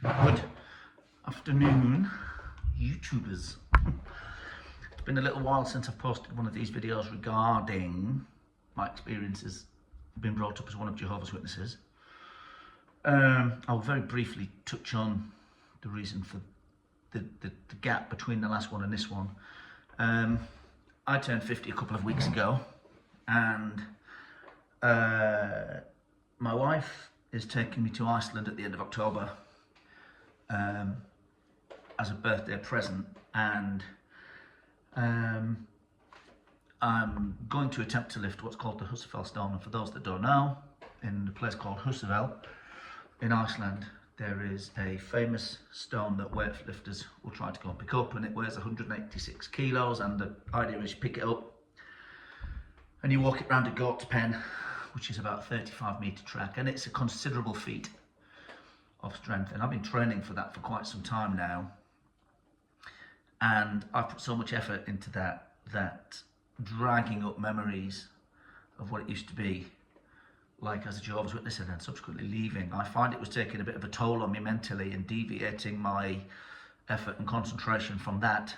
Good afternoon, YouTubers. It's been a little while since I've posted one of these videos regarding my experiences being brought up as one of Jehovah's Witnesses. I'll very briefly touch on the reason for the gap between the last one and this one. I turned 50 a couple of weeks ago, and my wife is taking me to Iceland at the end of October as a birthday present, and I'm going to attempt to lift what's called the Husafell stone. And for those that don't know, in a place called Husafell in Iceland, there is a famous stone that weightlifters will try to go and pick up, and it weighs 186 kilos, and the idea is you pick it up and you walk it around a goat's pen, which is about a 35-metre track, and it's a considerable feat of strength. And I've been training for that for quite some time now, and I've put so much effort into that dragging up memories of what it used to be like as a Jehovah's Witness and then subsequently leaving. I find it was taking a bit of a toll on me mentally and deviating my effort and concentration from that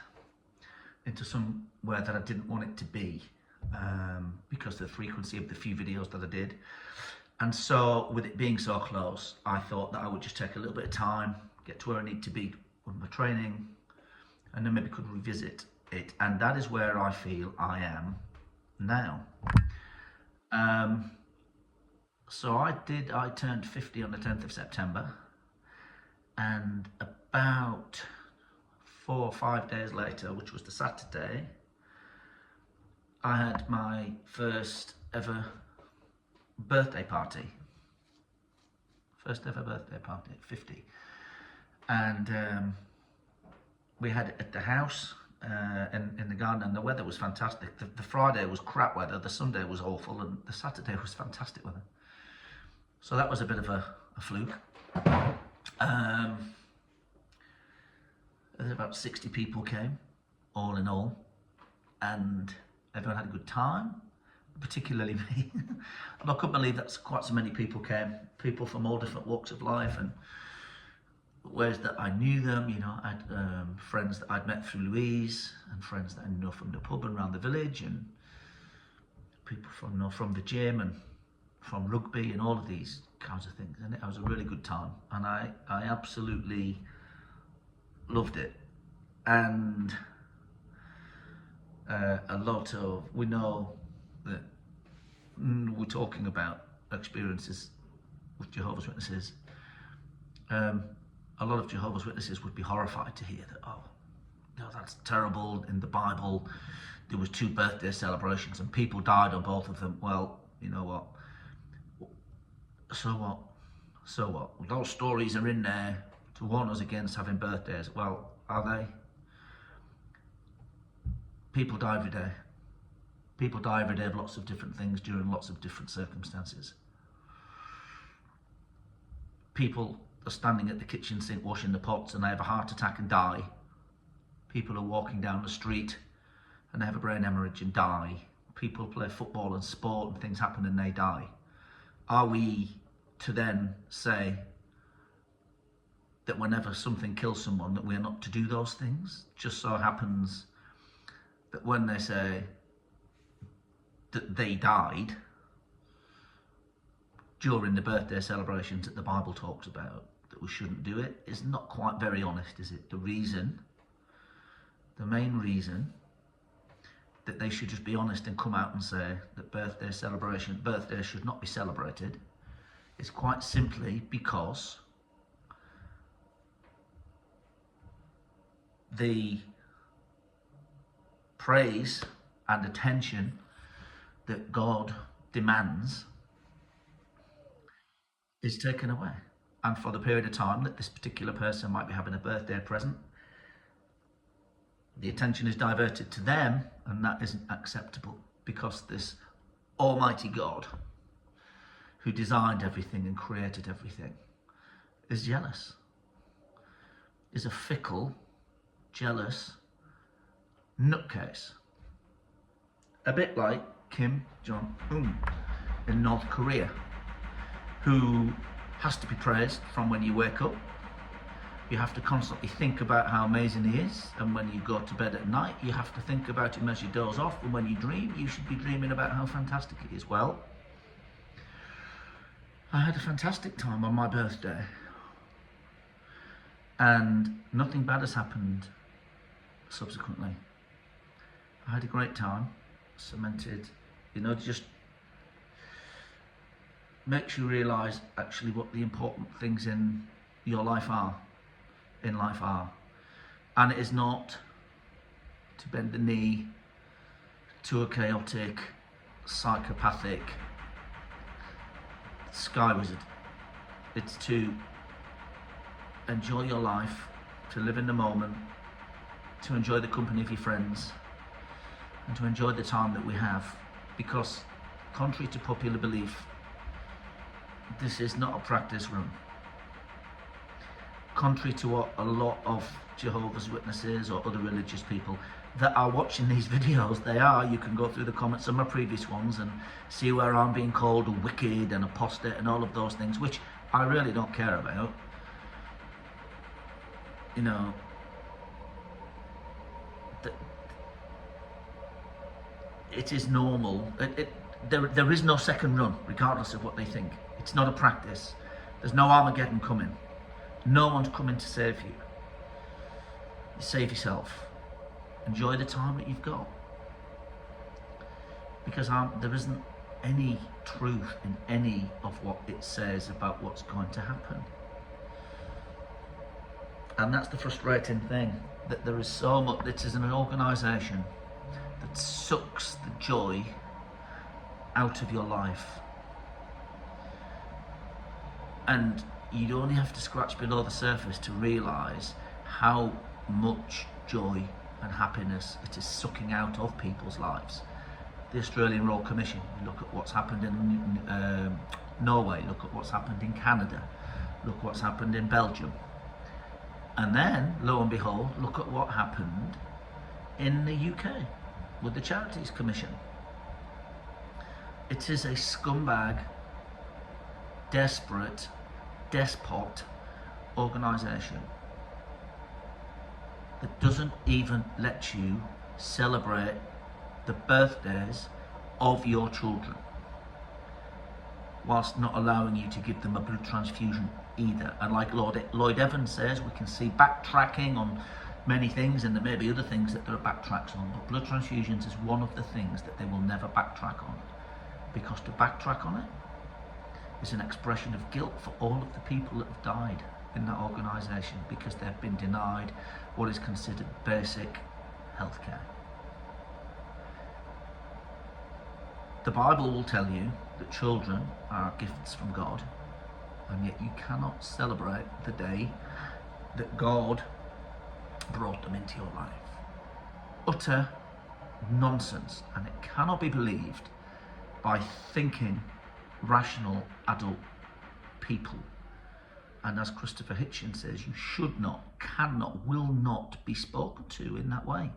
into somewhere that I didn't want it to be, because of the frequency of the few videos that I did. And so, with it being so close, I thought that I would just take a little bit of time, get to where I need to be with my training, and then maybe could revisit it. And that is where I feel I am now. So I turned 50 on the 10th of September, and about 4 or 5 days later, which was the Saturday, I had my first ever birthday party. First ever birthday party at 50. And we had it at the house in the garden, and the weather was fantastic. The Friday was crap weather, the Sunday was awful, and the Saturday was fantastic weather. So that was a bit of a fluke. About 60 people came, all in all, and everyone had a good time, particularly me. And I couldn't believe that quite so many people came, people from all different walks of life and ways that I knew them. You know, I had friends that I'd met through Louise, and friends that I know from the pub and around the village, and people from the gym and from rugby and all of these kinds of things. And it was a really good time, and I absolutely loved it. And we know that we're talking about experiences with Jehovah's Witnesses. A lot of Jehovah's Witnesses would be horrified to hear that, oh, no, that's terrible. In the Bible, there was 2 birthday celebrations and people died on both of them. Well, you know what? So what? So what? Well, those stories are in there to warn us against having birthdays. Well, are they? People die every day. People die every day of lots of different things during lots of different circumstances. People are standing at the kitchen sink washing the pots and they have a heart attack and die. People are walking down the street and they have a brain hemorrhage and die. People play football and sport and things happen and they die. Are we to then say that whenever something kills someone that we're not to do those things? Just so happens that when they say that they died during the birthday celebrations that the Bible talks about, that we shouldn't do it, is not quite very honest, is it? The main reason that they should just be honest and come out and say that birthdays should not be celebrated is quite simply because the praise and attention that God demands is taken away. And for the period of time that this particular person might be having a birthday present, the attention is diverted to them, and that isn't acceptable, because this Almighty God, who designed everything and created everything, is jealous, is a fickle, jealous nutcase. A bit like Kim Jong-un in North Korea, who has to be praised from when you wake up You have to constantly think about how amazing he is, and when you go to bed at night, you have to think about him as you doze off, and when you dream, you should be dreaming about how fantastic he is. Well, I had a fantastic time on my birthday, and nothing bad has happened subsequently. I had a great time, cemented, just makes you realise actually what the important things in your life are. And it is not to bend the knee to a chaotic, psychopathic sky wizard. It's to enjoy your life, to live in the moment, to enjoy the company of your friends, and to enjoy the time that we have, because contrary to popular belief, this is not a practice run. Contrary to what a lot of Jehovah's Witnesses or other religious people that are watching these videos, you can go through the comments of my previous ones and see where I'm being called wicked and apostate and all of those things, which I really don't care about. It is normal. There is no second run, regardless of what they think. It's not a practice. There's no Armageddon coming. No one's coming to save you. You save yourself. Enjoy the time that you've got. Because there isn't any truth in any of what it says about what's going to happen. And that's the frustrating thing, that there is so much. This is an organisation that sucks the joy out of your life. And you'd only have to scratch below the surface to realise how much joy and happiness it is sucking out of people's lives. The Australian Royal Commission, you look at what's happened in Norway, look at what's happened in Canada, look what's happened in Belgium. And then, lo and behold, look at what happened in the UK with the Charities Commission. It is a scumbag, desperate, despot organisation that doesn't even let you celebrate the birthdays of your children, whilst not allowing you to give them a blood transfusion either. And like Lloyd Evans says, we can see backtracking on many things, and there may be other things that there are backtracks on, but blood transfusions is one of the things that they will never backtrack on, because to backtrack on it is an expression of guilt for all of the people that have died in that organisation because they've been denied what is considered basic healthcare. The Bible will tell you that children are gifts from God, and yet you cannot celebrate the day that God brought them into your life. Utter nonsense, and it cannot be believed by thinking, rational adult people. And as Christopher Hitchens says, you should not, cannot, will not be spoken to in that way,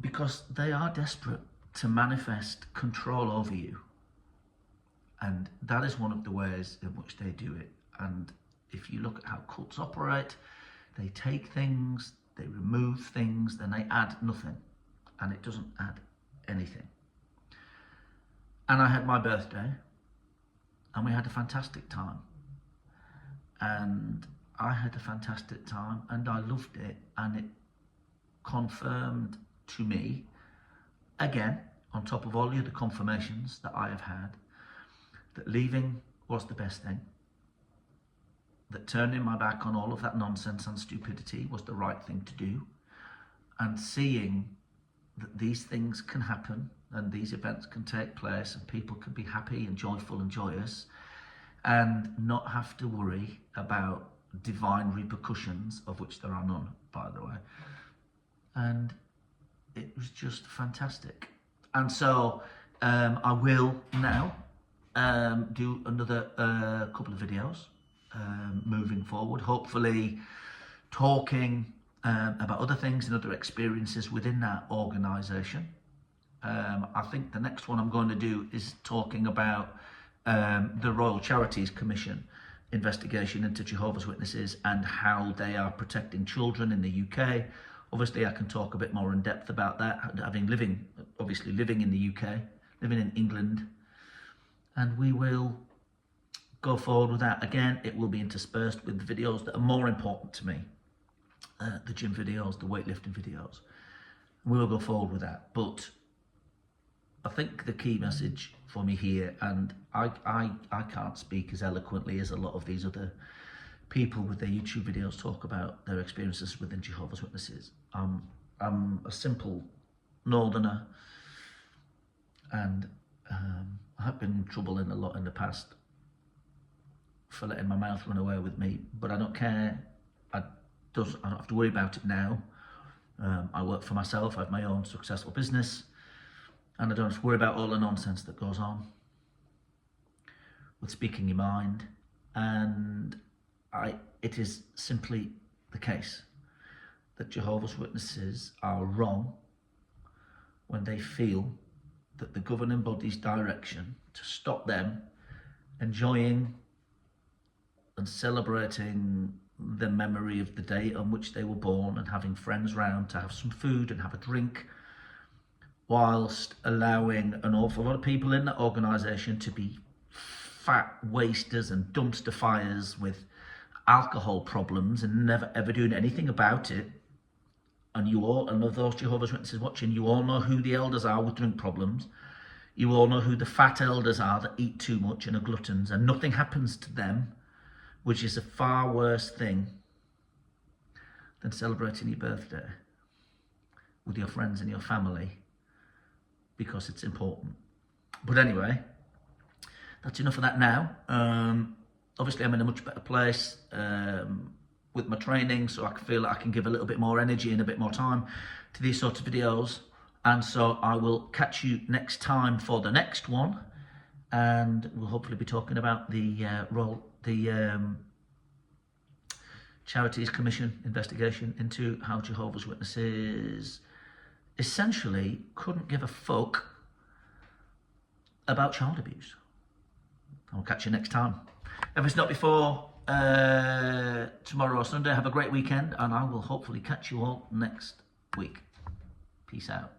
because they are desperate to manifest control over you, and that is one of the ways in which they do it. And if you look at how cults operate, they take things, they remove things, then they add nothing, and it doesn't add anything. And I had my birthday, and we had a fantastic time. And I had a fantastic time, and I loved it, and it confirmed to me, again, on top of all the other confirmations that I have had, that leaving was the best thing, that turning my back on all of that nonsense and stupidity was the right thing to do, and seeing that these things can happen and these events can take place and people can be happy and joyful and joyous and not have to worry about divine repercussions, of which there are none, by the way. And it was just fantastic. And so I will now do another couple of videos moving forward, hopefully talking about other things and other experiences within that organisation. I think the next one I'm going to do is talking about the Royal Charities Commission, investigation into Jehovah's Witnesses and how they are protecting children in the UK. Obviously, I can talk a bit more in depth about that, having living in the UK, living in England, and we will go forward with that. Again, it will be interspersed with the videos that are more important to me, the gym videos, the weightlifting videos. We will go forward with that. But I think the key message for me here, and I can't speak as eloquently as a lot of these other people with their YouTube videos talk about their experiences within Jehovah's Witnesses. I'm a simple northerner, and I have been in trouble a lot in the past for letting my mouth run away with me, but I don't care. I don't have to worry about it now. I work for myself, I have my own successful business, and I don't have to worry about all the nonsense that goes on with speaking your mind. And it is simply the case that Jehovah's Witnesses are wrong when they feel that the governing body's direction to stop them enjoying and celebrating the memory of the day on which they were born and having friends round to have some food and have a drink, whilst allowing an awful lot of people in that organisation to be fat wasters and dumpster fires with alcohol problems and never ever doing anything about it. And you all, and of those Jehovah's Witnesses watching, you all know who the elders are with drink problems. You all know who the fat elders are that eat too much and are gluttons, and nothing happens to them, which is a far worse thing than celebrating your birthday with your friends and your family, because it's important. But anyway, that's enough of that now. Obviously, I'm in a much better place with my training, so I feel like I can give a little bit more energy and a bit more time to these sorts of videos. And so I will catch you next time for the next one, and we'll hopefully be talking about the Charities Commission investigation into how Jehovah's Witnesses essentially couldn't give a fuck about child abuse. I'll catch you next time. If it's not before tomorrow or Sunday, have a great weekend, and I will hopefully catch you all next week. Peace out.